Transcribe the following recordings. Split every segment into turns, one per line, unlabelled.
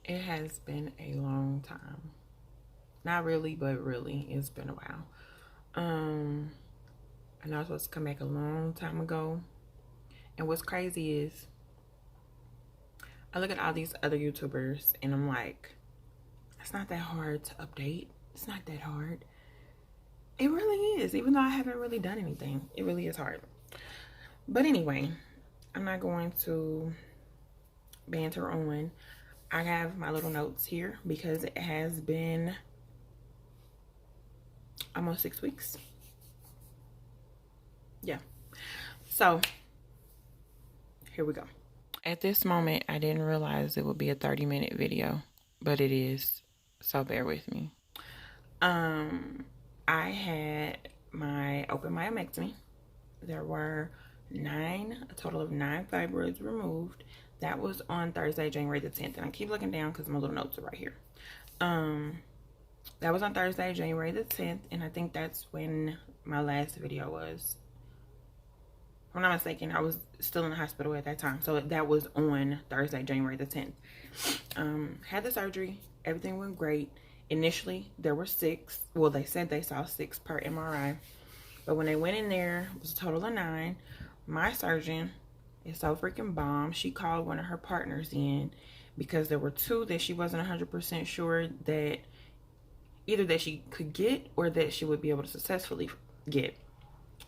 It has been a long time. Not really, but really, it's been a while. I know I was supposed to come back a long time ago. And what's crazy is I look at all these other YouTubers and I'm like, it's not that hard to update. It's not that hard. It really is, even though I haven't really done anything. It really is hard. But anyway, I'm not going to banter on. I have my little notes here because it has been almost 6 weeks. Yeah. So here we go. At this moment, I didn't realize it would be a 30-minute video, but it is. So bear with me. I had my open myomectomy. There were a total of 9 fibroids removed. That was on Thursday, January the 10th. And I keep looking down because my little notes are right here. That was on Thursday, January the 10th. And I think that's when my last video was. If I'm not mistaken, I was still in the hospital at that time. So that was on Thursday, January the 10th. Had the surgery. Everything went great. Initially, there were 6. Well, they said they saw 6 per MRI. But when they went in there, it was a total of 9. My surgeon is so freaking bomb. She called one of her partners in because there were 2 that she wasn't 100% sure that either that she could get or that she would be able to successfully get.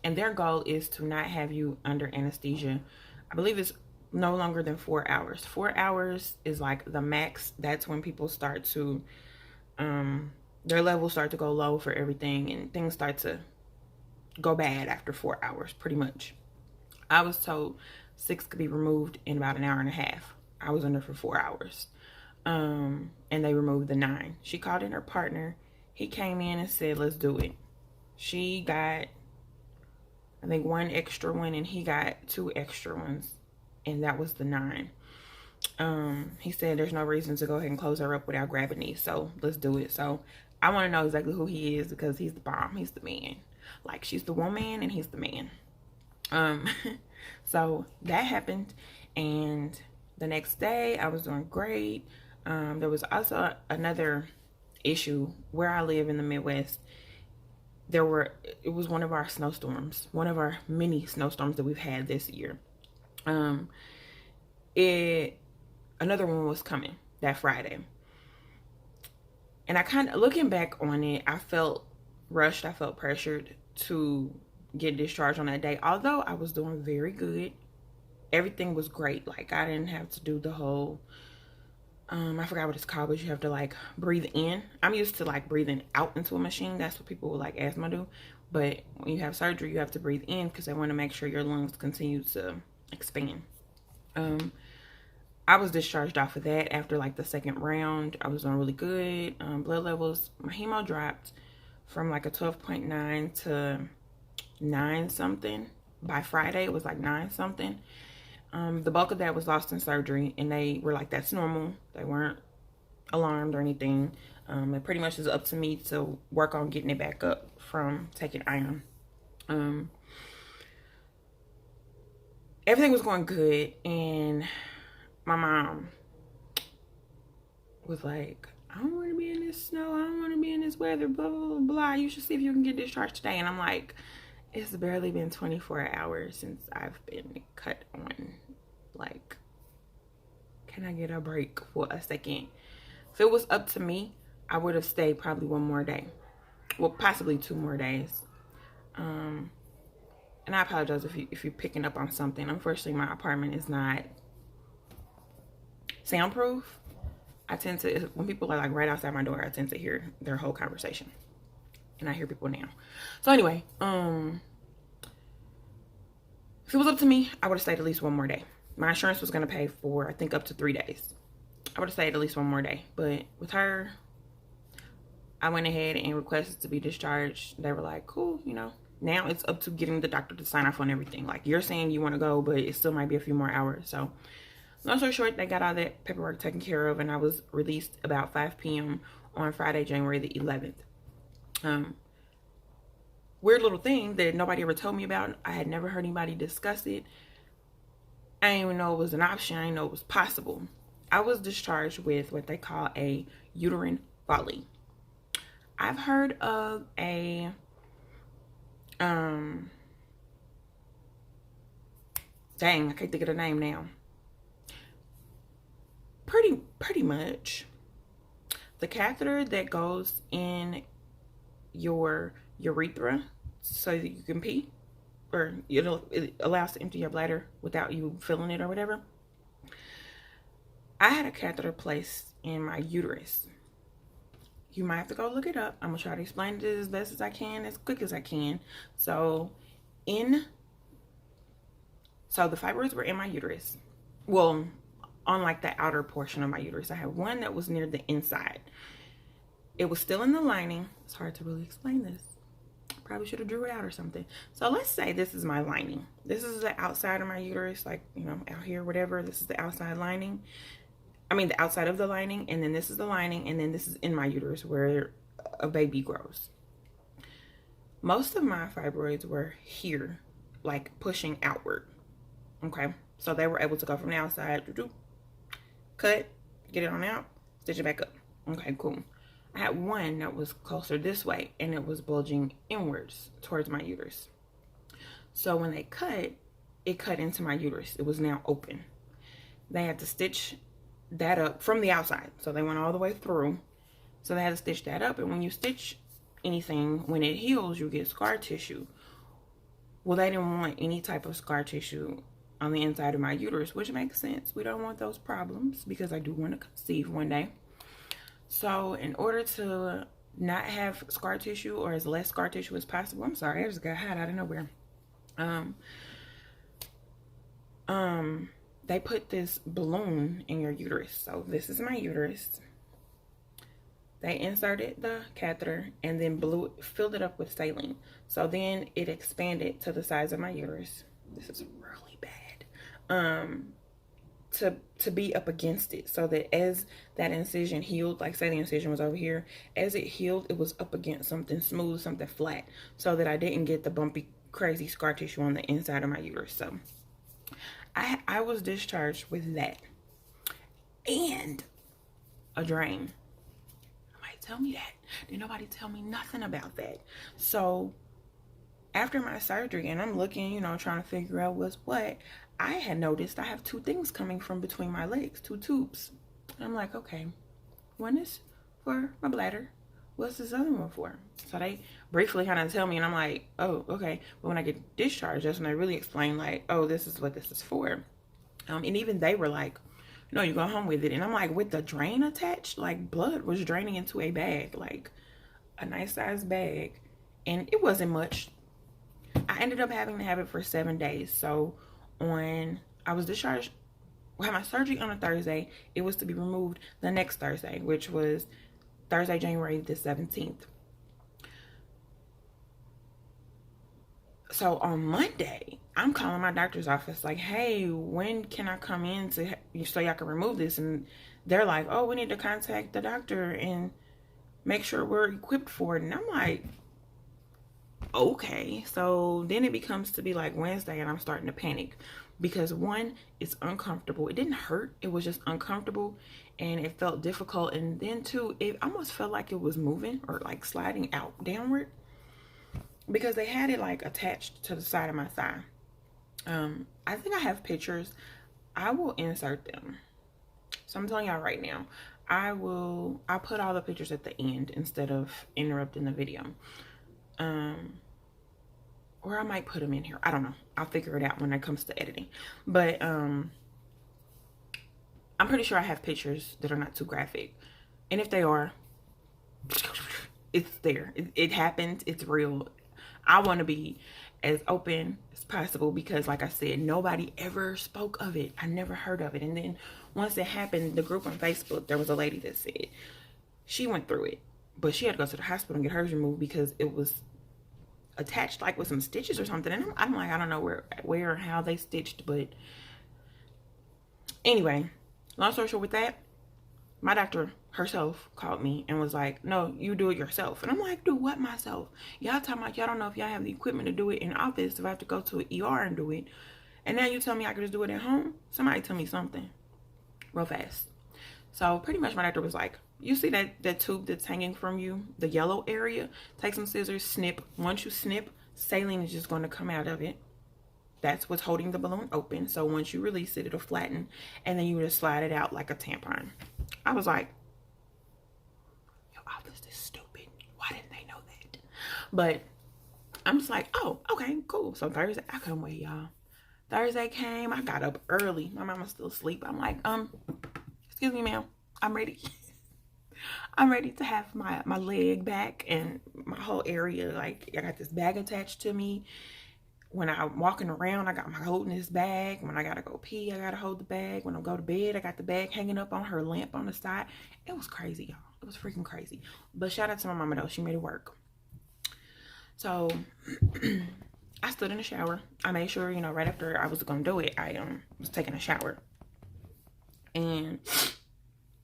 And their goal is to not have you under anesthesia. I believe it's no longer than 4 hours. 4 hours is like the max. That's when people start to, their levels start to go low for everything and things start to go bad after 4 hours, pretty much. I was told 6 could be removed in about an hour and a half. I was under for 4 hours. And they removed the 9. She called in her partner. He came in and said, let's do it. She got, I think, 1 extra one and he got 2 extra ones. And that was the 9. He said there's no reason to go ahead and close her up without grabbing these. So let's do it. So I want to know exactly who he is because he's the bomb. He's the man. Like, she's the woman and he's the man. So that happened. And the next day I was doing great. There was also another issue where I live in the Midwest. It was one of our snowstorms, one of our many snowstorms that we've had this year. Another one was coming that Friday. And I kind of, looking back on it, I felt rushed. I felt pressured to get discharged on that day. Although I was doing very good. Everything was great. Like, I didn't have to do the whole, I forgot what it's called, but you have to like breathe in. I'm used to like breathing out into a machine. That's what people with like asthma do. But when you have surgery, you have to breathe in because they want to make sure your lungs continue to expand. I was discharged off of that after like the 2nd round. I was doing really good. Blood levels, my hemo dropped from like a 12.9 to 9 something. By Friday, it was like 9 something. The bulk of that was lost in surgery, and they were like, that's normal. They weren't alarmed or anything. It pretty much is up to me to work on getting it back up from taking iron. Everything was going good, and my mom was like, I don't want to be in this snow. I don't want to be in this weather, blah, blah, blah, blah. You should see if you can get discharged today. And I'm like, it's barely been 24 hours since I've been cut on. Like, can I get a break for a second? If it was up to me, I would have stayed probably 1 more day. Well, possibly 2 more days. And I apologize if you're picking up on something. Unfortunately, my apartment is not soundproof. I tend to, when people are like right outside my door, I tend to hear their whole conversation. And I hear people now. So anyway, if it was up to me, I would have stayed at least 1 more day. My insurance was going to pay for, I think, up to 3 days. I would have stayed at least 1 more day. But with her, I went ahead and requested to be discharged. They were like, cool, you know. Now it's up to getting the doctor to sign off on everything. Like, you're saying you want to go, but it still might be a few more hours. So, long story short, they got all that paperwork taken care of, and I was released about 5 p.m. on Friday, January the 11th. Weird little thing that nobody ever told me about. I had never heard anybody discuss it. I didn't even know it was an option. I didn't know it was possible. I was discharged with what they call a uterine folly. I've heard of a dang, I can't think of the name now. Pretty much the catheter that goes in your urethra so that you can pee, or it allows to empty your bladder without you filling it or whatever. I had a catheter placed in my uterus. You might have to go look it up. I'm gonna try to explain it as best as I can, as quick as I can. So the fibroids were in my uterus. Well, on like the outer portion of my uterus. I had one that was near the inside. It was still in the lining. It's hard to really explain this. Probably should have drew it out or something. So let's say this is my lining. This is the outside of my uterus, like, you know, out here, whatever. This is the outside lining. I mean, the outside of the lining, and then this is the lining, and then this is in my uterus where a baby grows. Most of my fibroids were here, like pushing outward. Okay, so they were able to go from the outside, cut, get it on out, stitch it back up. Okay, cool. I had one that was closer this way, and it was bulging inwards towards my uterus. So when they cut, it cut into my uterus. It was now open. They had to stitch that up from the outside. So they went all the way through. So they had to stitch that up. And when you stitch anything, when it heals, you get scar tissue. Well, they didn't want any type of scar tissue on the inside of my uterus, which makes sense. We don't want those problems because I do want to conceive one day. So in order to not have scar tissue, or as less scar tissue as possible, I'm sorry, I just got hot out of nowhere. They put this balloon in your uterus. So this is my uterus. They inserted the catheter and then filled it up with saline. So then it expanded to the size of my uterus. This is really bad. To be up against it, so that as that incision healed, like say the incision was over here, as it healed, it was up against something smooth, something flat, so that I didn't get the bumpy, crazy scar tissue on the inside of my uterus. So I was discharged with that and a drain. Nobody tell me that. Did nobody tell me nothing about that? So after my surgery, and I'm looking, you know, trying to figure out what's what, I had noticed I have two things coming from between my legs, two tubes. I'm like, okay, one is for my bladder. What's this other one for? So they briefly kind of tell me, and I'm like, oh, okay. But when I get discharged, that's when they really explain, like, oh, this is what this is for. And even they were like, no, you go home with it. And I'm like, with the drain attached, like blood was draining into a bag, like a nice size bag. And it wasn't much. I ended up having to have it for 7 days. So I was discharged, I had my surgery on a Thursday. It was to be removed the next Thursday, which was Thursday, January the 17th. So on Monday, I'm calling my doctor's office like, hey, when can I come in so y'all can remove this? And they're like, oh, we need to contact the doctor and make sure we're equipped for it. And I'm like, okay. So then it becomes to be like Wednesday, and I'm starting to panic because one, it's uncomfortable. It didn't hurt, it was just uncomfortable, and it felt difficult. And then two, it almost felt like it was moving or like sliding out downward, because they had it like attached to the side of my thigh. I think I have pictures. I will insert them. So I'm telling y'all right now, I'll put all the pictures at the end instead of interrupting the video. Or I might put them in here. I don't know. I'll figure it out when it comes to editing. But I'm pretty sure I have pictures that are not too graphic. And if they are, it's there. It happened. It's real. I want to be as open as possible because, like I said, nobody ever spoke of it. I never heard of it. And then once it happened, the group on Facebook, there was a lady that said she went through it, but she had to go to the hospital and get hers removed because it was attached like with some stitches or something. And I'm like, I don't know where or how they stitched, but anyway, long story short with that, my doctor herself called me and was like, no, you do it yourself. And I'm like, do what myself? Y'all talking about y'all don't know if y'all have the equipment to do it in office, if I have to go to an ER and do it. And now you tell me I can just do it at home? Somebody tell me something real fast. So pretty much my doctor was like, you see that tube that's hanging from you, the yellow area? Take some scissors, snip. Once you snip, saline is just going to come out of it. That's what's holding the balloon open. So once you release it, it'll flatten, and then you just slide it out like a tampon. I was like, your office is stupid. Why didn't they know that? But I'm just like, oh, okay, cool. So Thursday, I couldn't wait, y'all. Thursday came. I got up early. My mom was still asleep. I'm like, excuse me, ma'am. I'm ready. I'm ready to have my leg back and my whole area. Like, I got this bag attached to me. When I'm walking around, I got my holding this bag. When I gotta go pee, I gotta hold the bag. When I go to bed, I got the bag hanging up on her lamp on the side. It was crazy, y'all. It was freaking crazy. But shout out to my mama though. She made it work. So I stood in the shower. I made sure, you know, right after I was gonna do it, I was taking a shower. And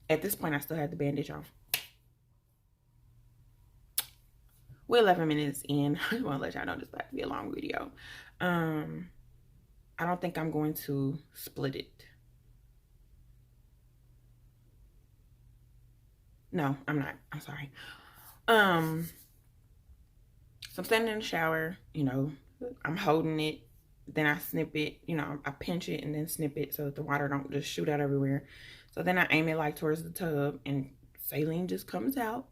at this point, I still had the bandage on. We're 11 minutes in. I just want to let y'all know this about to be a long video. I don't think I'm going to split it. No, I'm not. I'm sorry. So I'm standing in the shower, you know, I'm holding it, then I snip it, you know, I pinch it and then snip it so that the water don't just shoot out everywhere. So then I aim it like towards the tub and saline just comes out.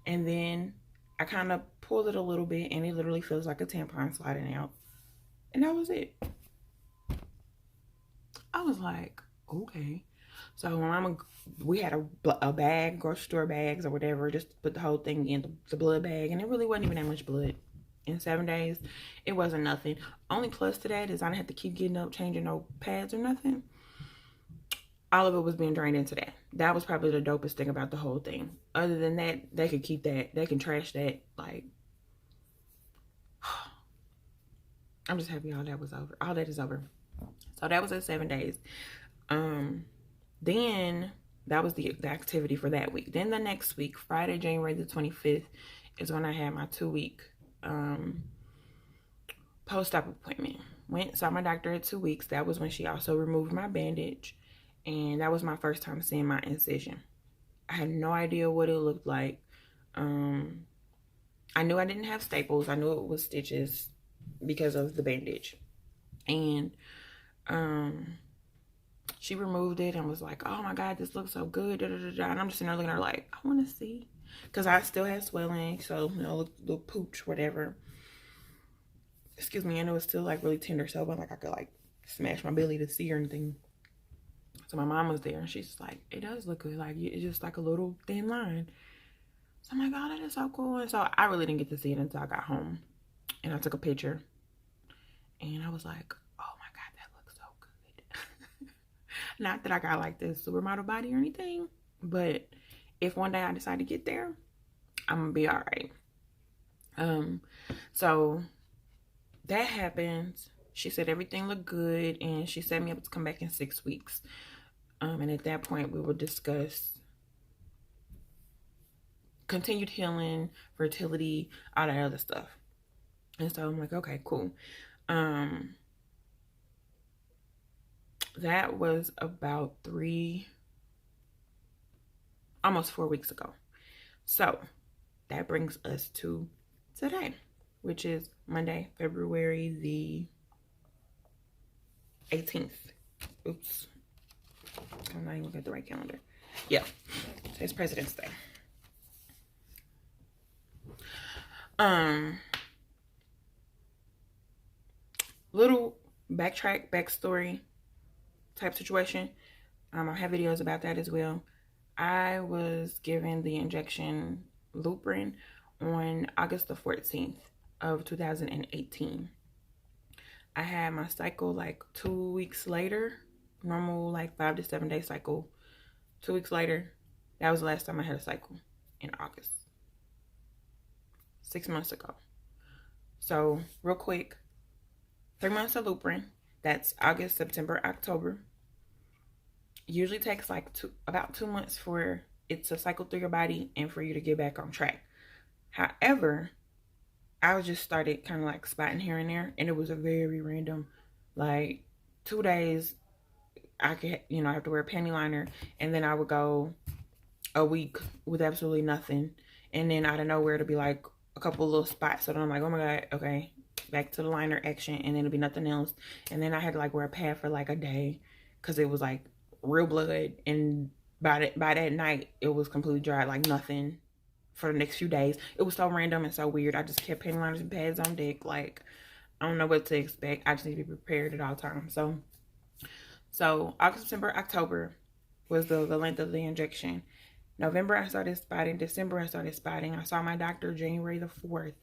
And then I kind of pull it a little bit and it literally feels like a tampon sliding out. And that was it. I was like, okay. So when we had a bag, grocery store bags or whatever, just put the whole thing in the blood bag. And it really wasn't even that much blood. In 7 days, it wasn't nothing. Only plus to that is I didn't have to keep getting up, changing no pads or nothing. All of it was being drained into that. That was probably the dopest thing about the whole thing. Other than that, they could keep that. They can trash that. Like, I'm just happy all that was over. All that is over. So that was at 7 days. Then that was the activity for that week. Then the next week, Friday, January the 25th, is when I had my 2-week post-op appointment. Went, saw my doctor at 2 weeks. That was when she also removed my bandage. And that was my first time seeing my incision. I had no idea what it looked like. I knew I didn't have staples. I knew it was stitches because of the bandage. And she removed it and was like, oh my God, this looks so good. Da, da, da, da. And I'm just sitting there looking at her like, I want to see. Because I still had swelling. So, you know, little pooch, whatever. Excuse me. And it was still like really tender. So, but like I could like smash my belly to see or anything. So my mom was there and she's like, it does look good. Like, it's just like a little thin line. So I'm like, oh, that is so cool. And so I really didn't get to see it until I got home. And I took a picture. And I was like, oh my God, that looks so good. Not that I got like this supermodel body or anything. But if one day I decide to get there, I'm going to be all right. So that happens. She said everything looked good. And she set me up to come back in 6 weeks. And at that point, we will discuss continued healing, fertility, all that other stuff. And so I'm like, okay, cool. That was about almost 4 weeks ago. So that brings us to today, which is Monday, February the 18th. Oops. I'm not even looking at the right calendar. Yeah, today's President's Day. Little backstory type situation. I have videos about that as well. I was given the injection Luprin on August the 14th of 2018. I had my cycle like 2 weeks later. Normal like 5 to 7 day cycle. 2 weeks later, that was the last time I had a cycle, in August. 6 months ago. So real quick, 3 months of Luprin. That's August, September, October. Usually takes like about 2 months for it to cycle through your body and for you to get back on track. However, I just started kind of like spotting here and there, and it was a very random, like 2 days I could, you know, have to wear a panty liner, and then I would go a week with absolutely nothing, and then out of nowhere to be like a couple little spots. So then I'm like, oh my god, okay, back to the liner action, and then it'll be nothing else. And then I had to like wear a pad for like a day because it was like real blood, and by that night it was completely dry, like nothing for the next few days. It was so random and so weird. I just kept panty liners and pads on deck. Like, I don't know what to expect. I just need to be prepared at all times. So August, September, October was the length of the injection. November, I started spotting. December, I started spotting. I saw my doctor January the 4th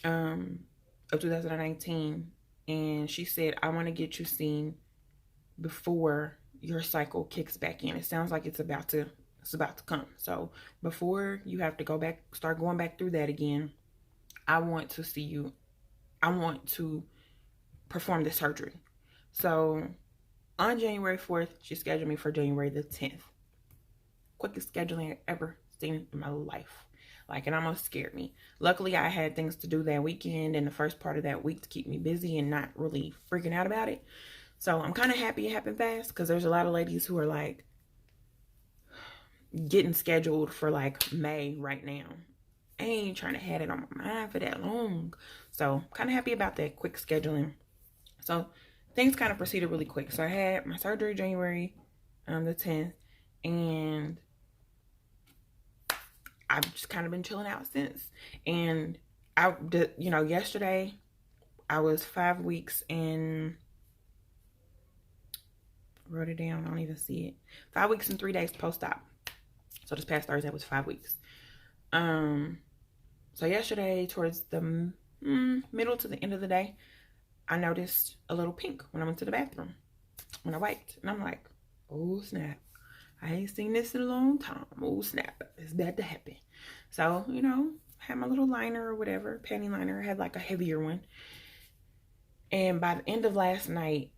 of 2019. And she said, I want to get you seen before your cycle kicks back in. It sounds like it's about to come. So before you have to go back, start going back through that again, I want to see you. I want to perform the surgery. So on January 4th, she scheduled me for January the 10th. Quickest scheduling I've ever seen in my life. Like, it almost scared me. Luckily, I had things to do that weekend and the first part of that week to keep me busy and not really freaking out about it. So I'm kind of happy it happened fast, because there's a lot of ladies who are like getting scheduled for like May right now. I ain't trying to have it on my mind for that long. So kind of happy about that quick scheduling. So things kind of proceeded really quick. So I had my surgery January the 10th, and I've just kind of been chilling out since. And I did, you know, yesterday I was 5 weeks and wrote it down. I don't even see it. 5 weeks and 3 days post-op. So this past Thursday was 5 weeks. So yesterday, towards the middle to the end of the day, I noticed a little pink when I went to the bathroom, when I wiped. And I'm like, oh snap, I ain't seen this in a long time. Oh snap, it's about to happen. So, you know, had my little liner or whatever, panty liner. I had like a heavier one. And by the end of last night,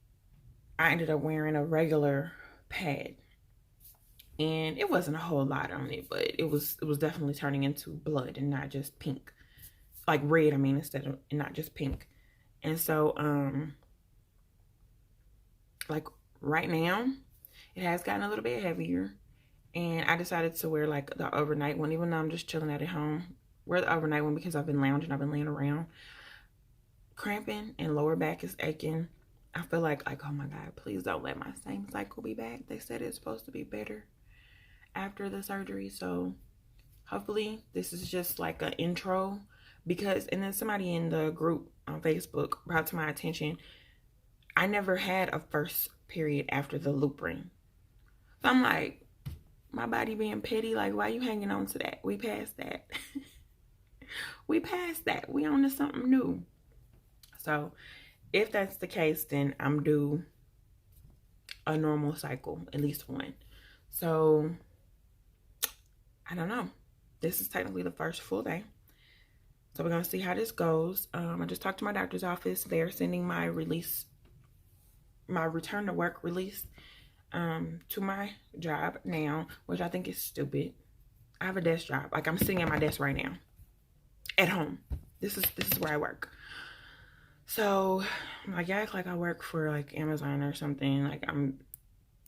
I ended up wearing a regular pad. And it wasn't a whole lot on it, but it was definitely turning into blood and not just pink. Like red, I mean, instead of, and not just pink. And so, like right now, it has gotten a little bit heavier. And I decided to wear like the overnight one, even though I'm just chilling at home. Wear the overnight one because I've been lounging, I've been laying around. Cramping and lower back is aching. I feel like, oh my God, please don't let my same cycle be back. They said it's supposed to be better after the surgery. So hopefully this is just like an intro, because, and then somebody in the group on Facebook brought to my attention, I never had a first period after the loop ring. So I'm like, my body being petty, like, why you hanging on to that? We passed that. We passed that. We on to something new. So if that's the case, then I'm due a normal cycle, at least one. So I don't know. This is technically the first full day. So we're going to see how this goes. I just talked to my doctor's office. They're sending my release, my return to work release to my job now, which I think is stupid. I have a desk job. Like, I'm sitting at my desk right now at home. This is where I work. So like, I act like I work for like Amazon or something. Like I'm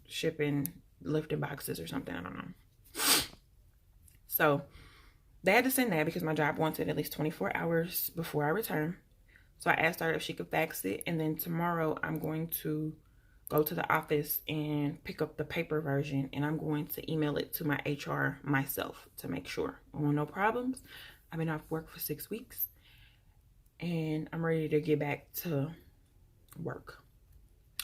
shipping, lifting boxes or something. I don't know. So they had to send that because my job wanted at least 24 hours before I return. So I asked her if she could fax it. And then tomorrow I'm going to go to the office and pick up the paper version. And I'm going to email it to my HR myself to make sure. I want no problems. I've been off work for 6 weeks. And I'm ready to get back to work.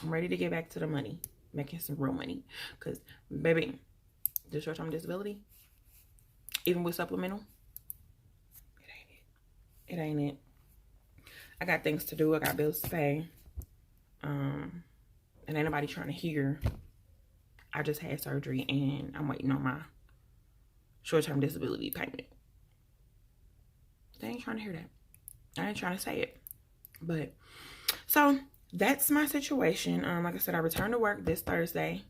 I'm ready to get back to the money. Making some real money. Because, baby, the short-term disability, even with supplemental, it ain't it. I got things to do. I got bills to pay. And ain't nobody trying to hear I just had surgery and I'm waiting on my short-term disability payment. They ain't trying to hear that. I ain't trying to say it. But so that's my situation. Like I said, I returned to work this Thursday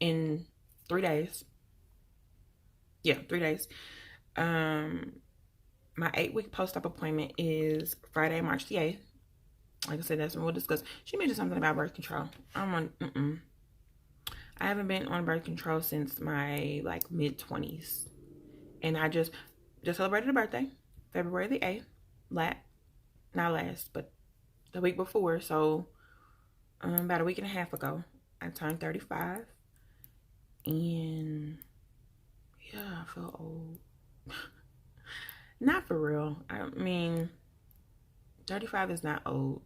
in 3 days. Yeah, 3 days. My 8-week post-op appointment is Friday, March the 8th. Like I said, that's when we'll discuss. She mentioned something about birth control. I'm on, I haven't been on birth control since my, like, mid-20s. And I just celebrated a birthday, February the 8th. Not last, but the week before. So, about a week and a half ago, I turned 35. And, yeah, I feel old. Not for real. I mean, 35 is not old.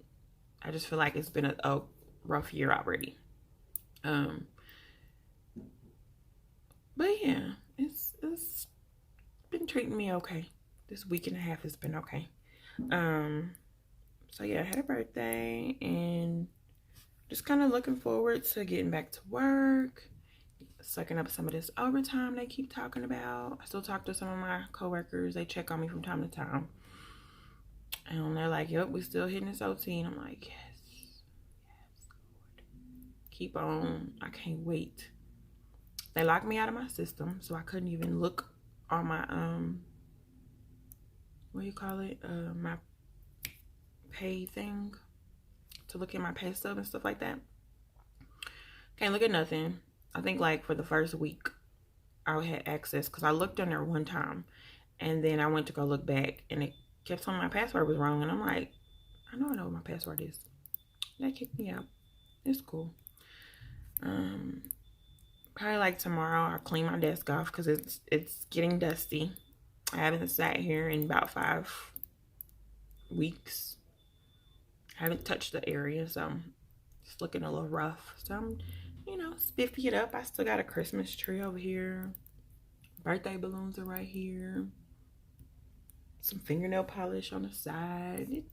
I just feel like it's been a rough year already. But yeah, it's been treating me okay. This week and a half has been okay. So yeah, I had a birthday and just kind of looking forward to getting back to work, sucking up some of this overtime they keep talking about. I still talk to some of my coworkers. They check on me from time to time. And they're like, yep, we still hitting this OT. And I'm like, yes, Lord. Keep on. I can't wait. They locked me out of my system, so I couldn't even look on my, what do you call it? My pay thing to look at my pay stub and stuff like that. Can't look at nothing. I think, like, for the first week, I had access because I looked on there one time, and then I went to go look back, and it kept telling me my password was wrong, and I'm like, I know what my password is. That kicked me out. It's cool. Probably like tomorrow I'll clean my desk off because it's getting dusty. I haven't sat here in about 5 weeks. I haven't touched the area, so it's looking a little rough. So I'm, spiffy it up. I still got a Christmas tree over here. Birthday balloons are right here. Some fingernail polish on the side.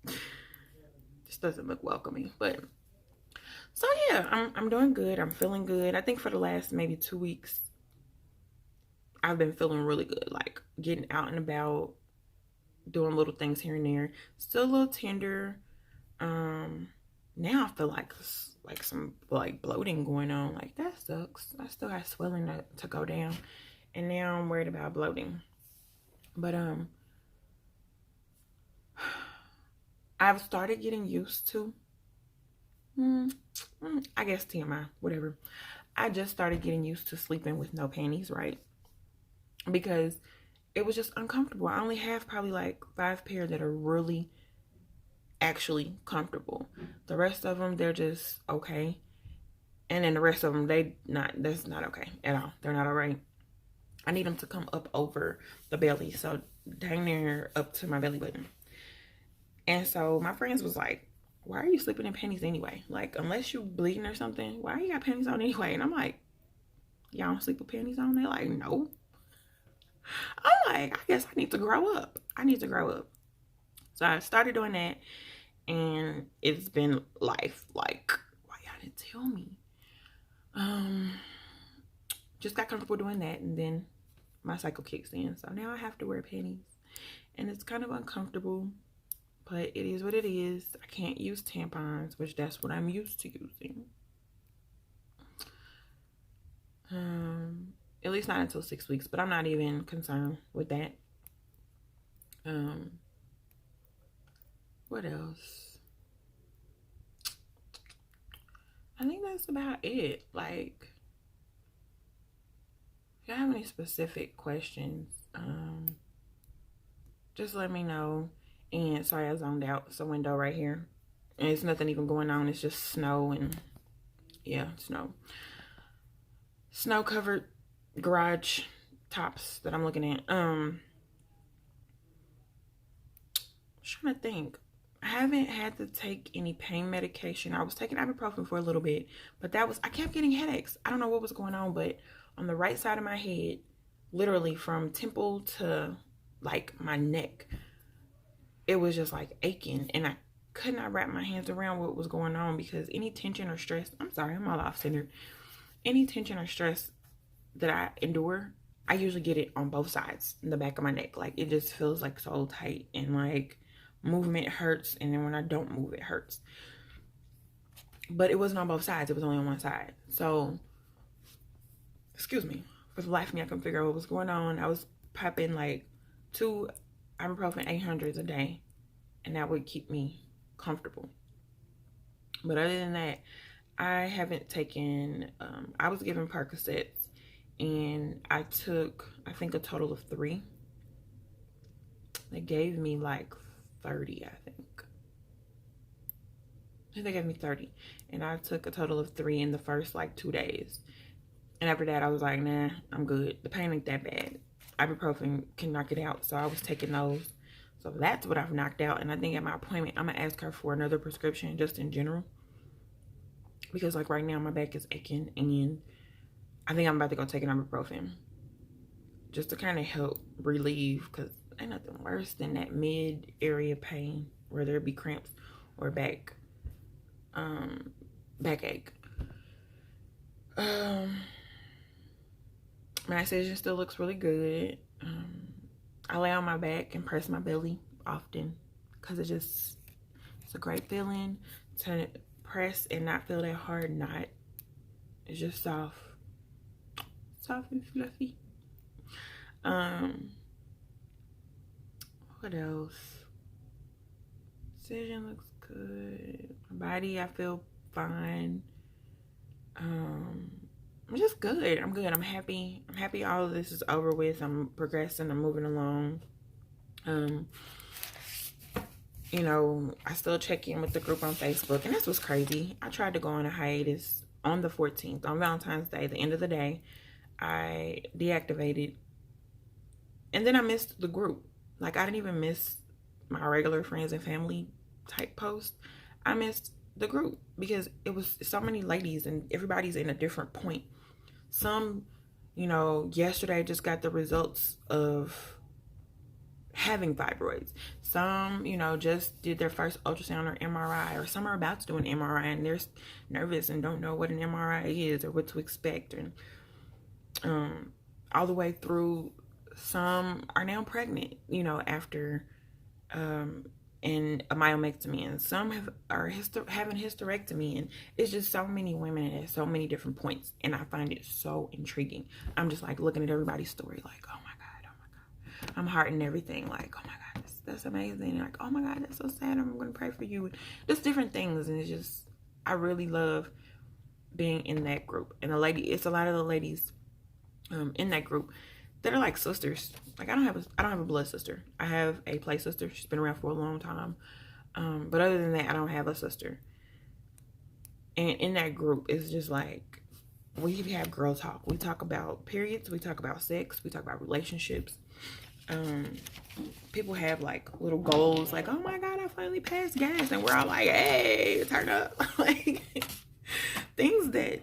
It just doesn't look welcoming, but so yeah, I'm doing good. I'm feeling good. I think for the last maybe 2 weeks, I've been feeling really good. Like getting out and about, doing little things here and there. Still a little tender. Now I feel like some bloating going on. Like that sucks. I still have swelling to go down, and now I'm worried about bloating. But I've started getting used to. I guess TMI, whatever. I just started getting used to sleeping with no panties, right? Because it was just uncomfortable. I only have probably like 5 pair that are really actually comfortable. The rest of them, they're just okay. And then the rest of them, that's not okay at all. They're not all right. I need them to come up over the belly. So dang near up to my belly button. And so my friends was like, why are you sleeping in panties anyway? Like, unless you bleeding or something, why you got panties on anyway? And I'm like, y'all don't sleep with panties on? They're like, no. I'm like, I guess I need to grow up. So I started doing that, and it's been life. Like, why y'all didn't tell me? Just got comfortable doing that, and then my cycle kicks in. So now I have to wear panties, and it's kind of uncomfortable. But it is what it is. I can't use tampons, which that's what I'm used to using. At least not until 6 weeks, but I'm not even concerned with that. What else? I think that's about it. Like, if you have any specific questions, just let me know. And sorry, I zoned out. It's a window right here. And it's nothing even going on. It's just snow and, yeah, snow. Snow-covered garage tops that I'm looking at. I'm trying to think. I haven't had to take any pain medication. I was taking ibuprofen for a little bit, but I kept getting headaches. I don't know what was going on, but on the right side of my head, literally from temple to like my neck, it was just like aching, and I could not wrap my hands around what was going on because any tension or stress, I'm sorry, I'm all off-centered. Any tension or stress that I endure, I usually get it on both sides, in the back of my neck. Like, it just feels like so tight, and like movement hurts, and then when I don't move, it hurts. But it wasn't on both sides, it was only on one side. So, excuse me, for the life of me, I couldn't figure out what was going on. I was popping like 2 ibuprofen 800s a day, and that would keep me comfortable. But other than that, I haven't taken, I was given Percocets, and I took, I think, a total of 3. They gave me like 30, I think. I think they gave me 30. And I took a total of 3 in the first like 2 days. And after that, I was like, nah, I'm good. The pain ain't that bad. Ibuprofen can knock it out. So I was taking those. So that's what I've knocked out. And I think at my appointment, I'm going to ask her for another prescription just in general. Because like right now, my back is aching. And I think I'm about to go take an ibuprofen. Just to kind of help relieve. Because ain't nothing worse than that mid-area pain. Whether it be cramps or backache. My incision still looks really good. I lay on my back and press my belly often because it's a great feeling to press and not feel that hard knot. It's just soft and fluffy. What else? Incision looks good. My body, I feel fine. I'm just good. I'm good. I'm happy. I'm happy all of this is over with. I'm progressing. I'm moving along. You know, I still check in with the group on Facebook, and this was crazy. I tried to go on a hiatus on the 14th, on Valentine's Day, the end of the day. I deactivated, and then I missed the group. Like, I didn't even miss my regular friends and family type post. I missed the group because it was so many ladies and everybody's in a different point. Some, you know, yesterday just got the results of having fibroids. Some, you know, just did their first ultrasound or MRI, or some are about to do an MRI and they're nervous and don't know what an MRI is or what to expect. And all the way through, some are now pregnant, you know, after and a myomectomy, and some are having hysterectomy, and it's just so many women at so many different points, and I find it so intriguing. I'm just like looking at everybody's story like, oh my god, I'm hearting everything, like, oh my god, that's amazing, like, oh my god, that's so sad, I'm gonna pray for you, just different things. And it's just, I really love being in that group. And it's a lot of the ladies in that group that are like sisters. Like, I don't have a blood sister. I have a play sister. She's been around for a long time. But other than that, I don't have a sister. And in that group, it's just like, we have girl talk. We talk about periods. We talk about sex. We talk about relationships. People have like little goals, like, oh my god, I finally passed gas, and we're all like, hey, turn up. Like, things that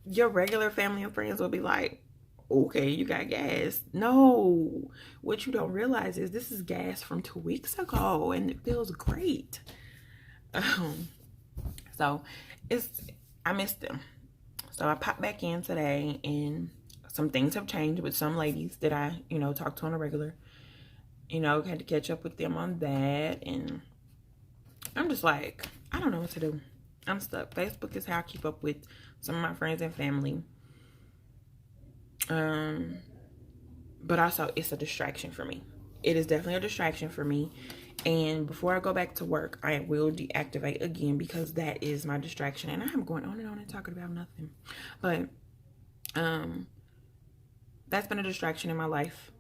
your regular family and friends will be like, okay, you got gas. No, what you don't realize is this is gas from 2 weeks ago, and it feels great. So I missed them. So I popped back in today, and some things have changed with some ladies that I, you know, talk to on a regular. You know, had to catch up with them on that, and I'm just like, I don't know what to do. I'm stuck. Facebook is how I keep up with some of my friends and family. But also it's a distraction for me. It is definitely a distraction for me. And before I go back to work, I will deactivate again, because that is my distraction. And I'm going on and talking about nothing. But that's been a distraction in my life,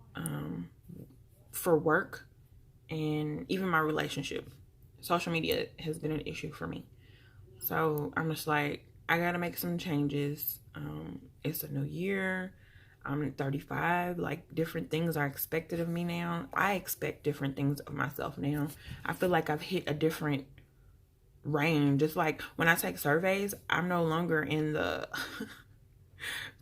for work and even my relationship. Social media has been an issue for me. So I'm just like, I gotta make some changes. It's a new year. I'm 35. Like, different things are expected of me now. I expect different things of myself now. I feel like I've hit a different range. Just like when I take surveys, I'm no longer in the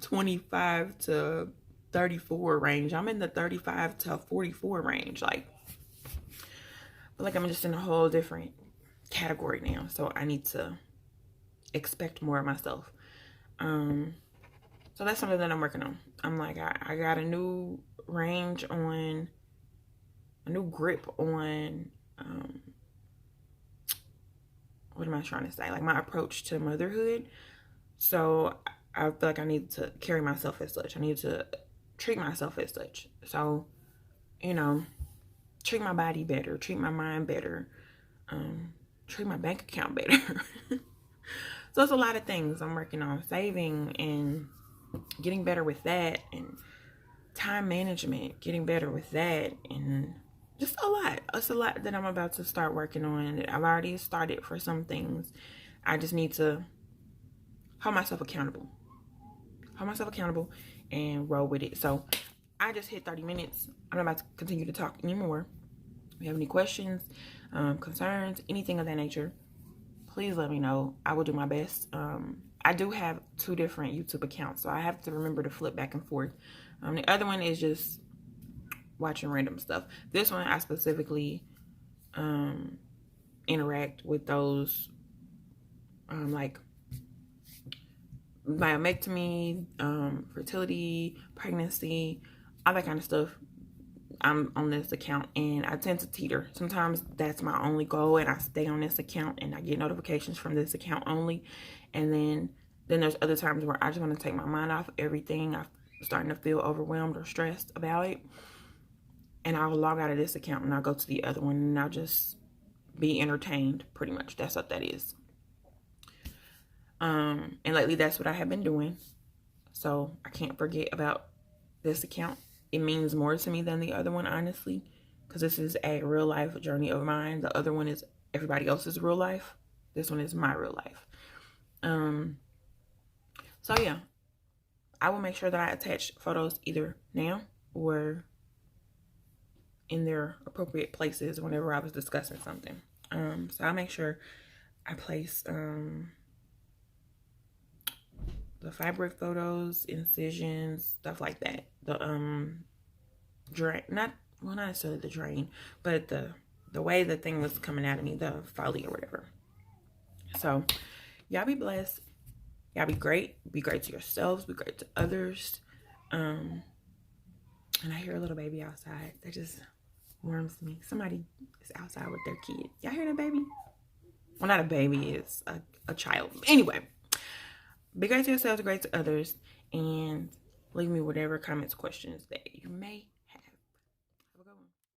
25 to 34 range. I'm in the 35 to 44 range. Like, I feel like I'm just in a whole different category now. So I need to expect more of myself. So that's something that I'm working on. I'm like, I got a new range on, a new grip on, what am I trying to say? Like, my approach to motherhood. So I feel like I need to carry myself as such. I need to treat myself as such. So, you know, treat my body better, treat my mind better. treat my bank account better. So it's a lot of things I'm working on, saving and getting better with that, and time management, getting better with that, and just a lot. It's a lot that I'm about to start working on. I've already started for some things. I just need to hold myself accountable. And roll with it. So I just hit 30 minutes. I'm not about to continue to talk anymore. If you have any questions, concerns, anything of that nature, please let me know. I will do my best. I do have 2 different YouTube accounts, so I have to remember to flip back and forth. The other one is just watching random stuff. This one, I specifically interact with those like myomectomy, fertility, pregnancy, all that kind of stuff. I'm on this account, and I tend to teeter. Sometimes that's my only goal, and I stay on this account and I get notifications from this account only. And then there's other times where I just want to take my mind off everything. I'm starting to feel overwhelmed or stressed about it, and I'll log out of this account and I'll go to the other one, and I'll just be entertained. Pretty much that's what that is. And lately that's what I have been doing, so I can't forget about this account. It means more to me than the other one, honestly, because this is a real life journey of mine. The other one is everybody else's real life. This one is my real life. So yeah, I will make sure that I attach photos either now or in their appropriate places whenever I was discussing something. So I'll make sure I place the fibroid photos, incisions, stuff like that. The drain, not necessarily the drain, but the way the thing was coming out of me, the folly or whatever. So y'all be blessed. Y'all be great. Be great to yourselves. Be great to others. And I hear a little baby outside. That just warms me. Somebody is outside with their kid. Y'all hear that baby? Well, not a baby. It's a child. Anyway. Be great to yourselves, great to others, and leave me whatever comments, questions that you may